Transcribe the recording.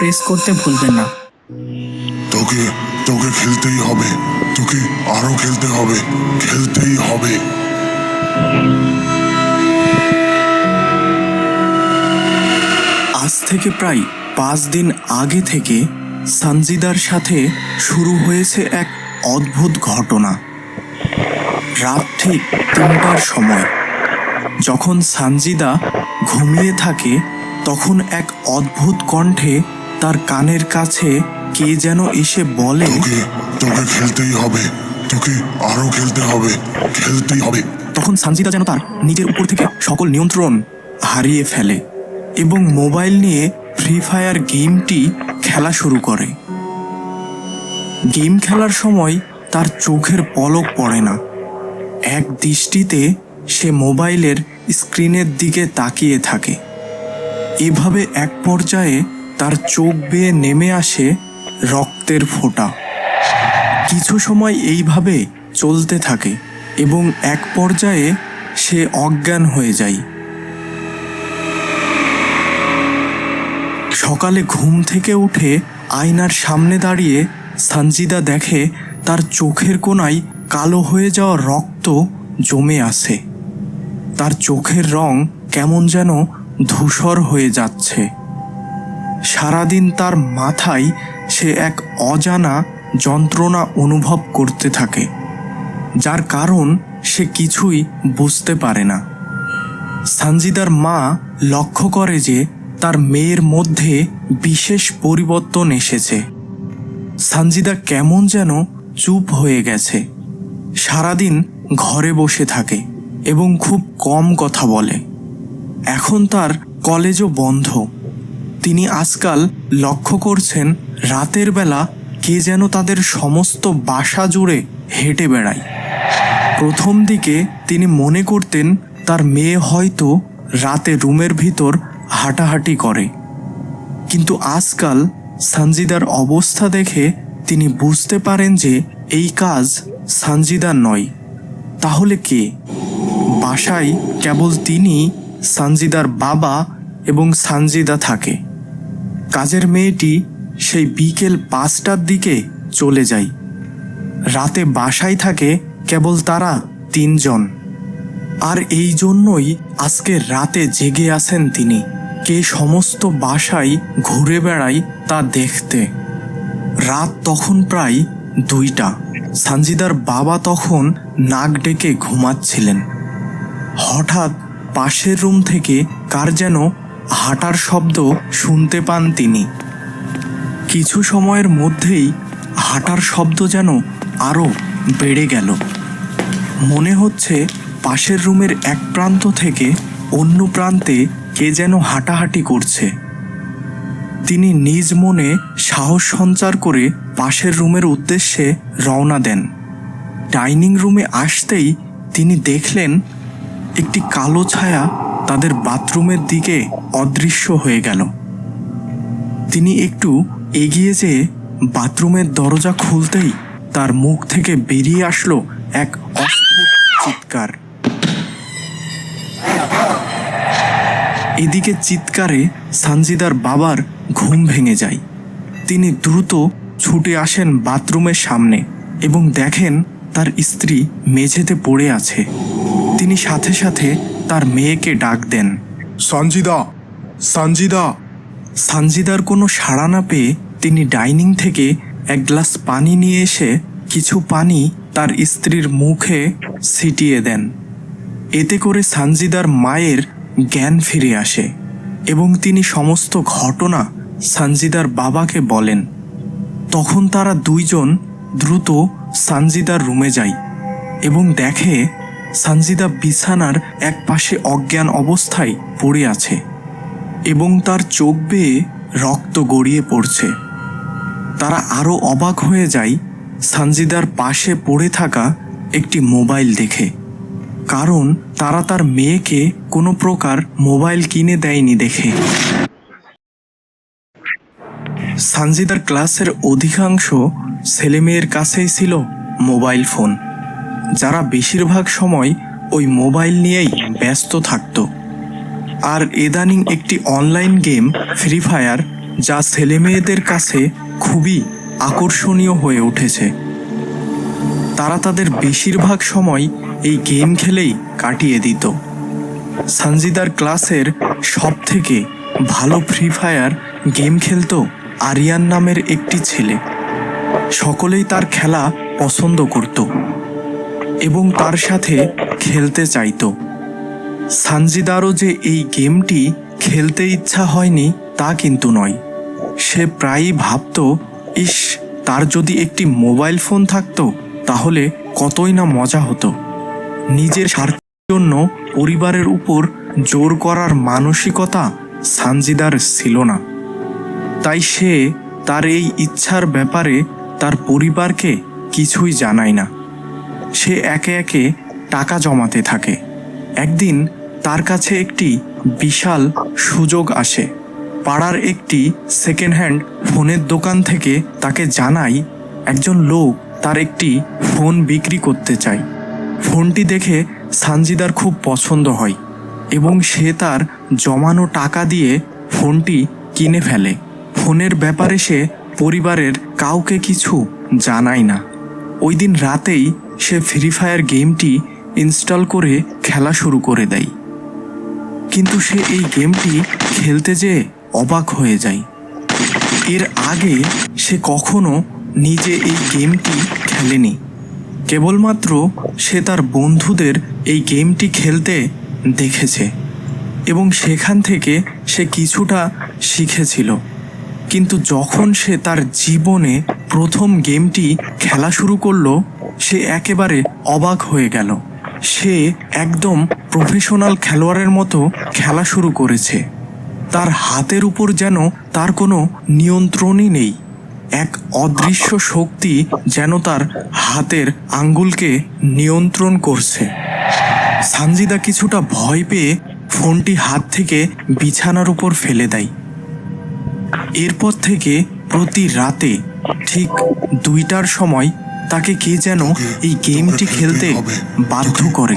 Press করতে ভুলবেন না। তোকে তোকে খেলতেই হবে, তোকে আরো খেলতে হবে, খেলতেই হবে। আজ থেকে প্রায় 5 দিন আগে থেকে সানজিদার সাথে শুরু হয়েছে এক অদ্ভুত ঘটনা। রাত ঠিক 3টার সময় যখন সানজিদা ঘুমিয়ে থাকে, তখন এক অদ্ভুত কণ্ঠে তার কানের কাছে কে যেন এসে বলে, তোকে তোকে খেলতেই হবে, তোকে আরো খেলতে হবে, খেলতেই হবে। তখন সানজিদা যেন তার নিজের উপর থেকে সকল নিয়ন্ত্রণ হারিয়ে ফেলে এবং মোবাইল নিয়ে ফ্রি ফায়ার গেমটি খেলা শুরু করে। গেম খেলার সময় তার চোখের পলক পড়ে না। এক দৃষ্টিতে সে মোবাইলের স্ক্রিনের দিকে তাকিয়ে থাকে। এভাবে এক পর্যায়ে তার চোখ বেয়ে নেমে আসে রক্তের ফোঁটা। কিছু সময় এইভাবে চলতে থাকে এবং এক পর্যায়ে সে অজ্ঞান হয়ে যায়। সকালে ঘুম থেকে উঠে আয়নার সামনে দাঁড়িয়ে সানজিদা দেখে তার চোখের কোণায় কালো হয়ে যাওয়া রক্ত জমে আছে। তার চোখের রং কেমন যেন ধূসর হয়ে যাচ্ছে। সারাদিন তার মাথায় সে এক অজানা যন্ত্রণা অনুভব করতে থাকে, যার কারণ সে কিছুই বুঝতে পারে না। সানজিদার মা লক্ষ্য করে যে তার মেয়ের মধ্যে বিশেষ পরিবর্তন এসেছে। সানজিদা কেমন যেন চুপ হয়ে গেছে, সারাদিন ঘরে বসে থাকে এবং খুব কম কথা বলে। এখন তার কলেজও বন্ধ। তিনি আজকাল লক্ষ্য করছেন রাতের বেলা কে যেন তাদের সমস্ত বাসা জুড়ে হেঁটে বেড়ায়। প্রথম দিকে তিনি মনে করতেন তার মেয়ে হয়তো রাতে রুমের ভিতর হাঁটাহাঁটি করে, কিন্তু আজকাল সানজিদার অবস্থা দেখে তিনি বুঝতে পারেন যে এই কাজ সানজিদার নয়। তাহলে কে? বাসায় কেবল তিনি, সানজিদার বাবা এবং সানজিদা থাকে। কাজের মেয়েটি সেই বিকেল 5টার দিকে চলে যায়। রাতে বাসায় থাকে কেবল তারা 3 জন। আর এই জন্যই আজকে রাতে জেগে আছেন তিনি, কে সমস্ত বাসায় ঘুরে বেড়ায় তা দেখতে। রাত তখন প্রায় 2টা। সানজিদার বাবা তখন নাক ডেকে ঘুমাচ্ছিলেন। হঠাৎ পাশের রুম থেকে কার যেন হাঁটার শব্দ শুনতে পান তিনি। কিছু সময়ের মধ্যেই হাঁটার শব্দ যেন আরও বেড়ে গেল। মনে হচ্ছে পাশের রুমের এক প্রান্ত থেকে অন্য প্রান্তে কে যেন হাঁটাহাঁটি করছে। তিনি নিজ মনে সাহস সঞ্চার করে পাশের রুমের উদ্দেশ্যে রওনা দেন। ডাইনিং রুমে আসতেই তিনি দেখলেন একটি কালো ছায়া তাদের বাথরুমের দিকে অদৃশ্য হয়ে গেল। তিনি একটু এগিয়ে যেয়ে বাথরুমের দরজা খুলতেই তার মুখ থেকে বেরিয়ে আসলো এক অদ্ভুত চিৎকার। এদিকে চিৎকারে সানজিদার বাবার ঘুম ভেঙে যায়। তিনি দ্রুত ছুটে আসেন বাথরুমের সামনে এবং দেখেন তার স্ত্রী মেঝেতে পড়ে আছে। তিনি সাথে সাথে তার মেয়েকে ডাক দেন, সানজিদা, সানজিদা। সানজিদার কোনো সাড়া না পেয়ে তিনি ডাইনিং থেকে এক গ্লাস পানি নিয়ে এসে কিছু পানি তার স্ত্রীর মুখে ছিটিয়ে দেন। এতে করে সানজিদার মায়ের জ্ঞান ফিরে আসে এবং তিনি সমস্ত ঘটনা সানজিদার বাবাকে বলেন। তখন তারা 2 জন দ্রুত সানজিদার রুমে যায় এবং দেখে সানজিদা বিছানার এক পাশে অজ্ঞান অবস্থায় পড়ে আছে এবং তার চোখ বেয়ে রক্ত গড়িয়ে পড়ছে। তারা আরও অবাক হয়ে যায় সানজিদার পাশে পড়ে থাকা একটি মোবাইল দেখে, কারণ তারা তার মেয়েকে কোনো প্রকার মোবাইল কিনে দেয়নি দেখে। সানজিদার ক্লাসের অধিকাংশ ছেলেমেয়ের কাছেই ছিল মোবাইল ফোন, যারা বেশিরভাগ সময় ওই মোবাইল নিয়েই ব্যস্ত থাকত। আর ইদানিং একটি অনলাইন গেম ফ্রি ফায়ার, যা ছেলেমেয়েদের কাছে খুবই আকর্ষণীয় হয়ে উঠেছে। তারা তাদের বেশিরভাগ সময় এই গেম খেলেই কাটিয়ে দিত। সানজিদার ক্লাসের সবথেকে ভালো ফ্রি ফায়ার গেম খেলতো আরিয়ান নামের একটি ছেলে। সকলেই তার খেলা পছন্দ করত এবং তার সাথে খেলতে চাইতো। সানজিদারও যে এই গেমটি খেলতে ইচ্ছা হয়নি তা কিন্তু নয়। সে প্রায়ই ভাবত, ইস, তার যদি একটি মোবাইল ফোন থাকতো তাহলে কতই না মজা হতো। নিজের স্বার্থের জন্য পরিবারের উপর জোর করার মানসিকতা সানজিদার ছিল না। তাই সে তার এই ইচ্ছার ব্যাপারে তার পরিবারকে কিছুই জানায় না। সে একে একে টাকা জমাতে থাকে। একদিন তার কাছে একটি বিশাল সুযোগ আসে। পাড়ার একটি সেকেন্ড হ্যান্ড ফোনের দোকান থেকে তাকে জানায় একজন লোক তার একটি ফোন বিক্রি করতে চায়। ফোনটি দেখে সানজিদার খুব পছন্দ হয় এবং সে তার জমানো টাকা দিয়ে ফোনটি কিনে ফেলে। ফোনের ব্যাপারে সে পরিবারের কাউকে কিছু জানায় না। ওই দিন রাতেই সে ফ্রি ফায়ার গেমটি ইনস্টল করে খেলা শুরু করে দেয়। কিন্তু সে এই গেমটি খেলতে যেয়ে অবাক হয়ে যায়। এর আগে সে কখনো নিজে এই গেমটি খেলেনি। কেবলমাত্র সে তার বন্ধুদের এই গেমটি খেলতে দেখেছে এবং সেখান থেকে সে কিছুটা শিখেছিল। কিন্তু যখন সে তার জীবনে প্রথম গেমটি খেলা শুরু করলো, সে একেবারে অবাক হয়ে গেল। সে একদম প্রফেশনাল খেলোয়াড়ের মতো খেলা শুরু করেছে। তার হাতের উপর যেন তার কোনো নিয়ন্ত্রণই নেই। এক অদৃশ্য শক্তি যেন তার হাতের আঙ্গুলকে নিয়ন্ত্রণ করছে। সানজিদা কিছুটা ভয় পেয়ে ফোনটি হাত থেকে বিছানার উপর ফেলে দেয়। এরপর থেকে প্রতি রাতে ঠিক 2টার সময় তাকে কে যেন এই গেমটি খেলতে বাধ্য করে।